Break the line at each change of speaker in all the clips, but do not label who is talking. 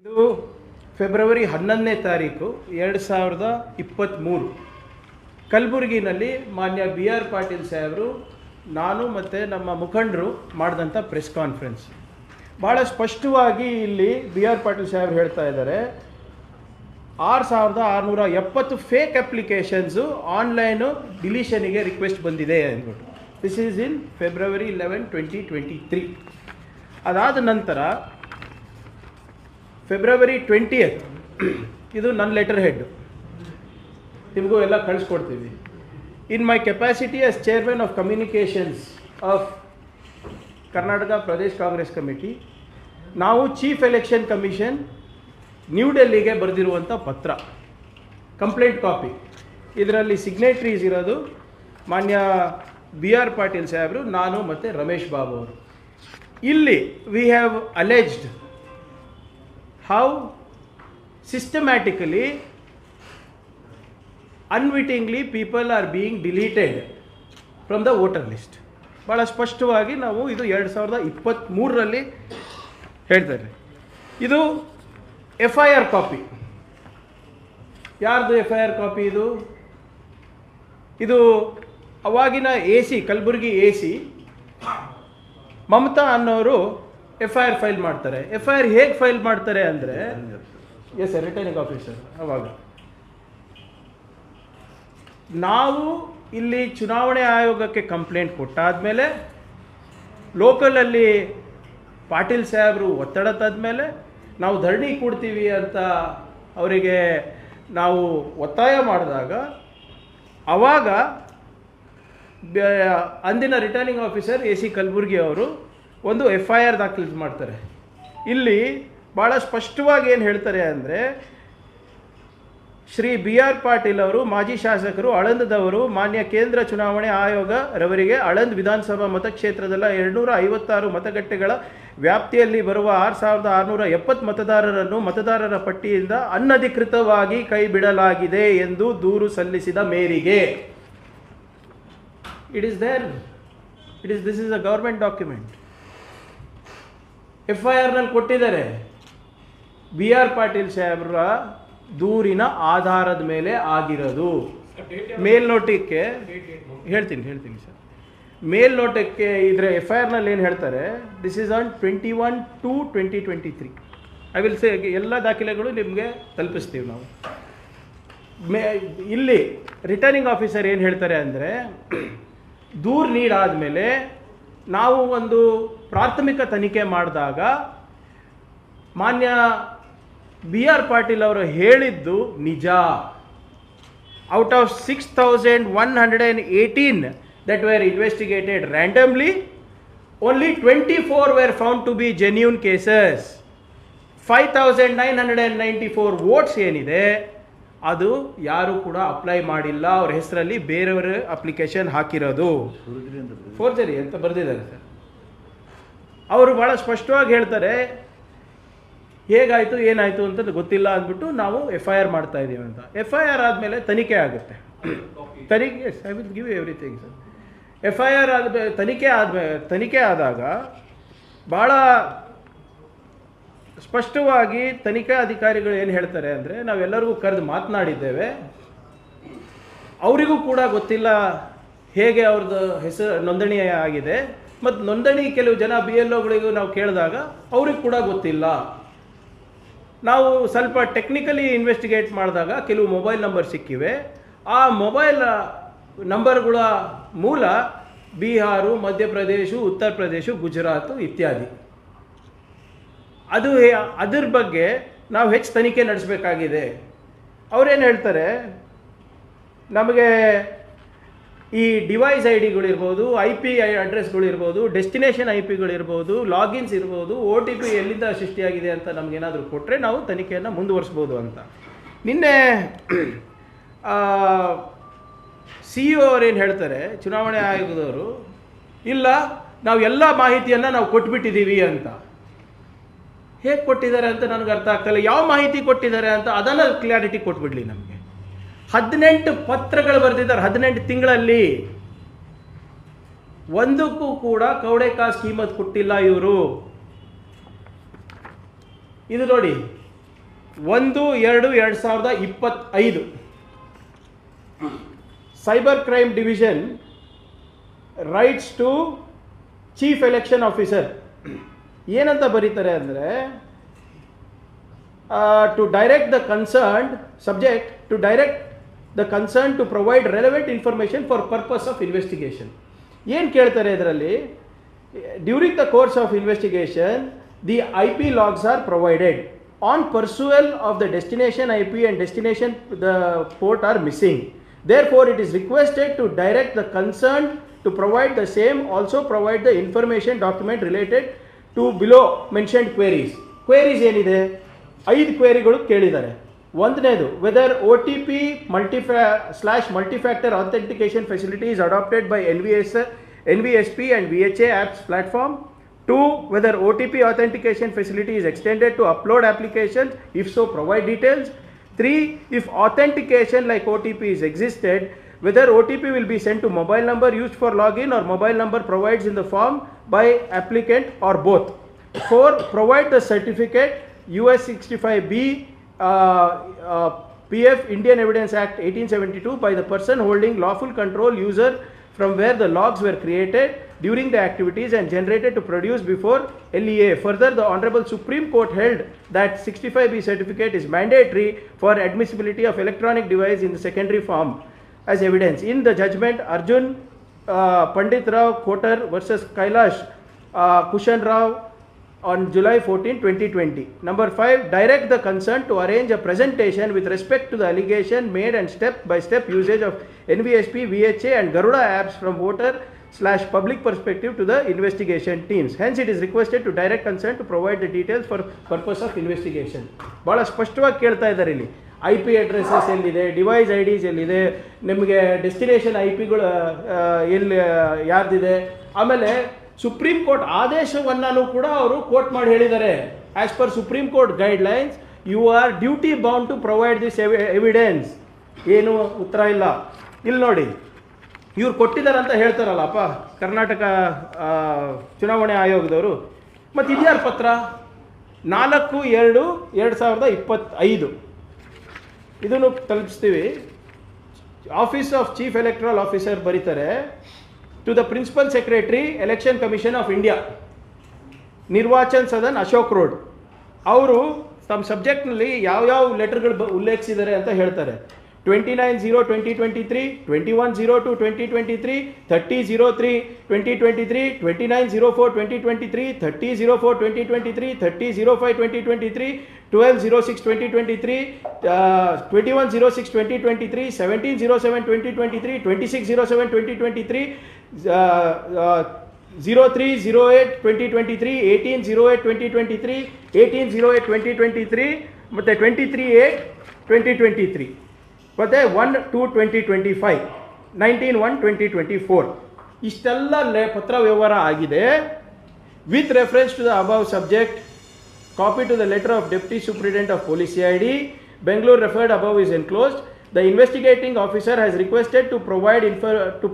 ಇದು ಫೆಬ್ರವರಿ 11ನೇ ತಾರೀಕು 2023 ಕಲಬುರಗಿನಲ್ಲಿ ಮಾನ್ಯ ಬಿ ಆರ್ ಪಾಟೀಲ್ ಸಾಹೇಬರು ನಾನು ಮತ್ತು ನಮ್ಮ ಮುಖಂಡರು ಮಾಡಿದಂಥ ಪ್ರೆಸ್ ಕಾನ್ಫರೆನ್ಸ್. ಭಾಳ ಸ್ಪಷ್ಟವಾಗಿ ಇಲ್ಲಿ ಬಿ ಆರ್ ಪಾಟೀಲ್ ಸಾಹೇಬರು ಹೇಳ್ತಾ ಇದ್ದಾರೆ, 6670 ಫೇಕ್ ಅಪ್ಲಿಕೇಶನ್ಸು ಆನ್ಲೈನು ಡಿಲೀಷನಿಗೆ ರಿಕ್ವೆಸ್ಟ್ ಬಂದಿದೆ ಅಂದ್ಬಿಟ್ಟು. This is in February 11, 2023. ಅದಾದ ನಂತರ ಫೆಬ್ರವರಿ 20th ಇದು ನನ್ನ ಲೆಟರ್ ಹೆಡ್, ನಿಮಗೂ ಎಲ್ಲ ಕಳಿಸ್ಕೊಡ್ತೀವಿ. In my capacity as chairman of communications of Karnataka Pradesh Congress committee, ನಾವು ಚೀಫ್ ಎಲೆಕ್ಷನ್ ಕಮಿಷನ್ ನ್ಯೂ ಡೆಲ್ಲಿಗೆ ಬರೆದಿರುವಂಥ ಪತ್ರ, ಕಂಪ್ಲೇಂಟ್ ಕಾಪಿ, ಇದರಲ್ಲಿ ಸಿಗ್ನೇಟ್ರೀಸ್ ಇರೋದು ಮಾನ್ಯ ಬಿ ಆರ್ ಪಾಟೀಲ್ ಸಾಹೇಬರು, ನಾನು ಮತ್ತು ರಮೇಶ್ ಬಾಬು ಅವರು. ಇಲ್ಲಿ we have ಅಲೆಜ್ಡ್ how systematically, unwittingly people are being deleted from the voter list. ಭಾಳ ಸ್ಪಷ್ಟವಾಗಿ ನಾವು ಇದು 2023ರಲ್ಲಿ ಹೇಳ್ತಾರೆ. ಇದು ಎಫ್ ಐ ಆರ್ ಕಾಪಿ. ಯಾರ್ದು ಎಫ್ ಐ ಆರ್ ಕಾಪಿ ಇದು? ಇದು ಅವಾಗಿನ A C, Kalaburagi A C Mamata ಅನ್ನೋರು ಎಫ್ ಐ ಆರ್ ಫೈಲ್ ಮಾಡ್ತಾರೆ. ಎಫ್ ಐ ಆರ್ ಹೇಗೆ ಫೈಲ್ ಮಾಡ್ತಾರೆ ಅಂದರೆ, ಎಸ್ ರಿಟರ್ನಿಂಗ್ ಆಫೀಸರ್, ಅವಾಗ ನಾವು ಇಲ್ಲಿ ಚುನಾವಣೆ ಆಯೋಗಕ್ಕೆ ಕಂಪ್ಲೇಂಟ್ ಕೊಟ್ಟಾದಮೇಲೆ, ಲೋಕಲಲ್ಲಿ ಪಾಟೀಲ್ ಸಾಹೇಬರು ಒತ್ತಡ ತಂದಮೇಲೆ ನಾವು ಧರಣಿ ಕೊಡ್ತೀವಿ ಅಂತ ಅವರಿಗೆ ನಾವು ಒತ್ತಾಯ ಮಾಡಿದಾಗ, ಆವಾಗ ಅಂದಿನ returning officer A C Kalaburgi ಅವರು ಒಂದು ಎಫ್ ಐ ಆರ್ ದಾಖಲಿಸಿ ಮಾಡ್ತಾರೆ. ಇಲ್ಲಿ ಭಾಳ ಸ್ಪಷ್ಟವಾಗಿ ಏನು ಹೇಳ್ತಾರೆ ಅಂದರೆ, ಶ್ರೀ ಬಿ ಆರ್ ಪಾಟೀಲ್ ಅವರು ಮಾಜಿ ಶಾಸಕರು, ಆಳಂದದವರು, ಮಾನ್ಯ ಕೇಂದ್ರ ಚುನಾವಣೆ ಆಯೋಗ ರವರಿಗೆ ಆಳಂದ್ ವಿಧಾನಸಭಾ ಮತಕ್ಷೇತ್ರದಲ್ಲ 256 ಮತಗಟ್ಟೆಗಳ ವ್ಯಾಪ್ತಿಯಲ್ಲಿ ಬರುವ 6670 ಮತದಾರರನ್ನು ಮತದಾರರ ಪಟ್ಟಿಯಿಂದ ಅನಧಿಕೃತವಾಗಿ ಕೈ ಬಿಡಲಾಗಿದೆ ಎಂದು ದೂರು ಸಲ್ಲಿಸಿದ ಮೇರೆಗೆ, this is a government document, F I ಆರ್ನಲ್ಲಿ ಕೊಟ್ಟಿದ್ದಾರೆ. ಬಿ ಆರ್ ಪಾಟೀಲ್ ಸಾಹೇಬ್ರ ದೂರಿನ ಆಧಾರದ ಮೇಲೆ ಆಗಿರೋದು. ಮೇಲ್ನೋಟಕ್ಕೆ ಹೇಳ್ತೀನಿ ಸರ್, ಮೇಲ್ನೋಟಕ್ಕೆ ಇದ್ರೆ ಎಫ್ ಐ ಆರ್ನಲ್ಲಿ ಏನು ಹೇಳ್ತಾರೆ, this is on 21/2/2023. I will say, ಎಲ್ಲ ದಾಖಲೆಗಳು ನಿಮಗೆ ತಲುಪಿಸ್ತೀವಿ ನಾವು. ಇಲ್ಲಿ ರಿಟರ್ನಿಂಗ್ ಆಫೀಸರ್ ಏನು ಹೇಳ್ತಾರೆ ಅಂದರೆ, ದೂರು ನೀಡಾದಮೇಲೆ ನಾವು ಒಂದು ಪ್ರಾಥಮಿಕ ತನಿಖೆ ಮಾಡಿದಾಗ ಮಾನ್ಯ ಬಿ ಆರ್ ಪಾಟೀಲ್ ಅವರು ಹೇಳಿದ್ದು ನಿಜ. Out of 6118 that were investigated randomly, only 24 were found to be genuine cases. 5994 votes ಏನಿದೆ ಅದು ಯಾರು ಕೂಡ ಅಪ್ಲೈ ಮಾಡಿಲ್ಲ, ಅವ್ರ ಹೆಸರಲ್ಲಿ ಬೇರೆಯವರ ಅಪ್ಲಿಕೇಶನ್ ಹಾಕಿರೋದು ಫೋರ್ಜರಿ ಅಂತ ಬರೆದಿದ್ದಾರೆ ಸರ್. ಅವರು ಭಾಳ ಸ್ಪಷ್ಟವಾಗಿ ಹೇಳ್ತಾರೆ, ಹೇಗಾಯಿತು ಏನಾಯಿತು ಅಂತ ಗೊತ್ತಿಲ್ಲ ಅಂದ್ಬಿಟ್ಟು ನಾವು ಎಫ್ ಐ ಆರ್ ಮಾಡ್ತಾ ಇದ್ದೀವಿ ಅಂತ. ಎಫ್ ಐ ಆರ್ ಆದಮೇಲೆ ತನಿಖೆ ಆಗುತ್ತೆ. I will give everything sir. F I R ಆದಮೇಲೆ ತನಿಖೆ ಆದಾಗ ಭಾಳ ಸ್ಪಷ್ಟವಾಗಿ ತನಿಖಾ ಅಧಿಕಾರಿಗಳು ಏನು ಹೇಳ್ತಾರೆ ಅಂದರೆ, ನಾವೆಲ್ಲರಿಗೂ ಕರೆದು ಮಾತನಾಡಿದ್ದೇವೆ, ಅವರಿಗೂ ಕೂಡ ಗೊತ್ತಿಲ್ಲ ಹೇಗೆ ಅವ್ರದ್ದು ಹೆಸರು ನೋಂದಣಿ ಆಗಿದೆ, ಮತ್ತು ನೋಂದಣಿ ಕೆಲವು ಜನ ಬಿ ಎಲ್ ಒಗಳಿಗೂ ನಾವು ಕೇಳಿದಾಗ ಅವ್ರಿಗೆ ಕೂಡ ಗೊತ್ತಿಲ್ಲ. ನಾವು ಸ್ವಲ್ಪ ಟೆಕ್ನಿಕಲಿ ಇನ್ವೆಸ್ಟಿಗೇಟ್ ಮಾಡಿದಾಗ ಕೆಲವು ಮೊಬೈಲ್ ನಂಬರ್ ಸಿಕ್ಕಿವೆ. ಆ ಮೊಬೈಲ್ ನಂಬರ್ಗಳ ಮೂಲ ಬಿಹಾರು, ಮಧ್ಯಪ್ರದೇಶ, ಉತ್ತರ ಪ್ರದೇಶ, ಗುಜರಾತು ಇತ್ಯಾದಿ. ಅದ್ರ ಬಗ್ಗೆ ನಾವು ಹೆಚ್ಚು ತನಿಖೆ ನಡೆಸಬೇಕಾಗಿದೆ. ಅವರೇನು ಹೇಳ್ತಾರೆ, ನಮಗೆ ಈ ಡಿವೈಸ್ ಐ ಡಿಗಳಿರ್ಬೋದು, ಐ ಪಿ ಅಡ್ರೆಸ್ಗಳಿರ್ಬೋದು, ಡೆಸ್ಟಿನೇಷನ್ ಐ ಪಿಗಳಿರ್ಬೋದು, ಲಾಗಿನ್ಸ್ ಇರ್ಬೋದು, ಒ ಟಿ ಪಿ ಎಲ್ಲಿಂದ ಸೃಷ್ಟಿಯಾಗಿದೆ ಅಂತ ನಮಗೇನಾದರೂ ಕೊಟ್ಟರೆ ನಾವು ತನಿಖೆಯನ್ನು ಮುಂದುವರಿಸ್ಬೋದು ಅಂತ. ನಿನ್ನೆ ಸಿ ಇ ಒ ಅವರೇನು ಹೇಳ್ತಾರೆ, ಚುನಾವಣೆ ಆಯೋಗದವರು, ಇಲ್ಲ ನಾವು ಎಲ್ಲ ಮಾಹಿತಿಯನ್ನು ನಾವು ಕೊಟ್ಬಿಟ್ಟಿದ್ದೀವಿ ಅಂತ. ಹೇಗೆ ಕೊಟ್ಟಿದ್ದಾರೆ ಅಂತ ನನಗೆ ಅರ್ಥ ಆಗ್ತಾಯಿಲ್ಲ. ಯಾವ ಮಾಹಿತಿ ಕೊಟ್ಟಿದ್ದಾರೆ ಅಂತ ಅದನ್ನು ಕ್ಲಾರಿಟಿ ಕೊಟ್ಬಿಡ್ಲಿ ನಮಗೆ. 18 ಪತ್ರಗಳು ಬರೆದಿದ್ದಾರೆ 18 ತಿಂಗಳಲ್ಲಿ. ಒಂದಕ್ಕೂ ಕೂಡ ಕೌಡೆ ಕಾಸು ಕೀಮತ್ ಕೊಟ್ಟಿಲ್ಲ ಇವರು. ಇದು ನೋಡಿ, 1/2/2025 cyber crime division writes to chief election officer ಏನಂತ ಬರೀತಾರೆ ಅಂದರೆ to direct the concerned subject to direct the concern to provide relevant information for purpose of investigation. ಏನು ಕೇಳ್ತಾರೆ ಇದರಲ್ಲಿ? During the course of investigation the IP logs are provided. On pursual of the destination IP and destination the port are missing. Therefore, it is requested to direct the concerned to provide the same, also provide the information document related to below mentioned queries. Queries ಏನಿದೆ? 5 ಕ್ವೇರಿಗಳು ಕೇಳಿದ್ದಾರೆ. ಒಂದನೇದು, weather OTP multi-factor authentication facility is adopted by NVSP and VHA apps platform. 2, whether OTP authentication facility is extended to upload applications, if so provide details. 3, if authentication like OTP is existed, whether OTP will be sent to mobile number used for login or mobile number provided in the form by applicant or both. 4, provide the certificate US 65B PF Indian Evidence Act 1872 by the person holding lawful control user from where the logs were created during the activities and generated to produce before LEA. Further, the Honorable Supreme Court held that 65B certificate is mandatory for admissibility of electronic device in the secondary form as evidence. In the judgment, Arjun Pandit Rao Kotar versus Kailash Kushan Rao on July 14, 2020. Number 5, direct the concerned to arrange a presentation with respect to the allegation made and step-by-step usage of NVSP, VHA and Garuda apps from voter/public perspective to the investigation teams. Hence, it is requested to direct concerned to provide the details for purpose of investigation. ಭಾಳ ಸ್ಪಷ್ಟವಾಗಿ ಕೇಳ್ತಾ ಇದ್ದಾರೆ ಇಲ್ಲಿ. IP addresses ಎಲ್ಲಿದೆ, device IDs ಎಲ್ಲಿದೆ, ನಿಮಗೆ destination IPಗಳು ಎಲ್ಲಿ ಯಾರ್ದಿದೆ, ಆಮೇಲೆ ಸುಪ್ರೀಂ ಕೋರ್ಟ್ ಆದೇಶವನ್ನು ಕೂಡ ಅವರು ಕೋಟ್ ಮಾಡಿ ಹೇಳಿದ್ದಾರೆ. As per supreme court guidelines you are duty bound to provide this evidence. ಏನು ಉತ್ತರ ಇಲ್ಲ. ಇಲ್ಲಿ ನೋಡಿ, ಇವ್ರು ಕೊಟ್ಟಿದ್ದಾರೆ ಅಂತ ಹೇಳ್ತಾರಲ್ಲಪ್ಪ ಕರ್ನಾಟಕ ಚುನಾವಣೆ ಆಯೋಗದವರು. ಮತ್ತು ಇದ್ಯಾರ ಪತ್ರ? 4/2/2025 ಇದನ್ನು ತಲುಪಿಸ್ತೀವಿ. Office of chief electoral officer ಬರೀತಾರೆ, to the principal secretary election commission of India, Nirvachan Sadan, Ashok road. ಅವರು ತಮ್ಮ ಸಬ್ಜೆಕ್ಟ್ನಲ್ಲಿ ಯಾವ್ಯಾವ ಲೆಟರ್ಗಳು ಉಲ್ಲೇಖಿಸಿದ್ದಾರೆ ಅಂತ ಹೇಳ್ತಾರೆ. 29/0/2023, 21/02/2023, 30/03/2023, 29/04/2023, 30/04/2023, 30/05/2023, 12/06/2023, 21/06/2023, 17/07/2023, 26/07/2023, 03/08/2023, 18/08/2023, 18/08/2023 ಮತ್ತು 23/8/2023 ಮತ್ತು 1/2/2025, 19/1/2024 ಇಷ್ಟೆಲ್ಲ ಪತ್ರ ವ್ಯವಹಾರ ಆಗಿದೆ. With reference to the above subject, copy to the letter of Deputy Superintendent of Police CID, Bangalore referred above is enclosed. The investigating officer has requested to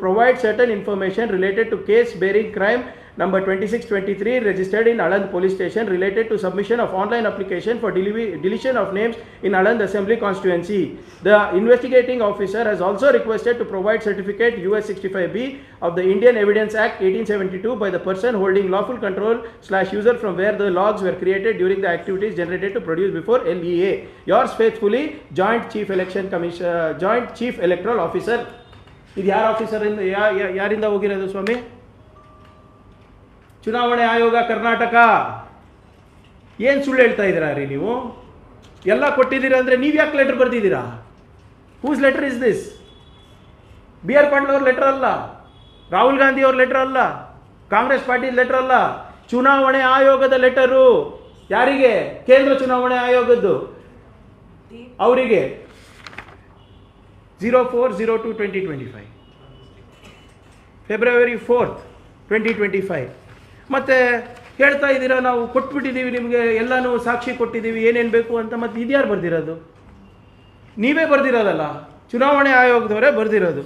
provide certain information related to case bearing crime number 2623 registered in Aland Police Station related to submission of online application for deletion of names in Aland Assembly constituency. The investigating officer has also requested to provide certificate US 65B of the Indian Evidence Act 1872 by the person holding lawful control/user from where the logs were created during the activities generated to produce before LEA. Yours faithfully, Joint Chief Electoral Officer. ಇದು ಯಾರ officer ಯಾರಿಂದ ಹೋಗಿರೋದು ಸ್ವಾಮಿ? ಚುನಾವಣೆ ಆಯೋಗ ಕರ್ನಾಟಕ. ಏನು ಸುಳ್ಳು ಹೇಳ್ತಾ ಇದ್ದೀರಾ ರೀ ನೀವು? ಎಲ್ಲ ಕೊಟ್ಟಿದ್ದೀರಾ ಅಂದರೆ ನೀವು ಯಾಕೆ ಲೆಟರ್ ಬರೆದಿದ್ದೀರಾ? Whose letter is this? BR Patil ಅವ್ರ ಲೆಟರ್ ಅಲ್ಲ, ರಾಹುಲ್ ಗಾಂಧಿ ಅವ್ರ ಲೆಟರ್ ಅಲ್ಲ, ಕಾಂಗ್ರೆಸ್ ಪಾರ್ಟಿ ಲೆಟರ್ ಅಲ್ಲ, ಚುನಾವಣೆ ಆಯೋಗದ ಲೆಟರು. ಯಾರಿಗೆ? ಕೇಂದ್ರ ಚುನಾವಣೆ ಆಯೋಗದ್ದು. ಅವರಿಗೆ 04/02/2025, February 4th, 2025. ಮತ್ತು ಹೇಳ್ತಾ ಇದ್ದೀರಾ ನಾವು ಕೊಟ್ಬಿಟ್ಟಿದ್ದೀವಿ ನಿಮಗೆ, ಎಲ್ಲನೂ ಸಾಕ್ಷಿ ಕೊಟ್ಟಿದ್ದೀವಿ, ಏನೇನು ಬೇಕು ಅಂತ. ಮತ್ತು ಇದ್ಯಾರು ಬರೆದಿರೋದು? ನೀವೇ ಬರೆದಿರೋದಲ್ಲ, ಚುನಾವಣೆ ಆಯೋಗದವರೇ ಬರೆದಿರೋದು.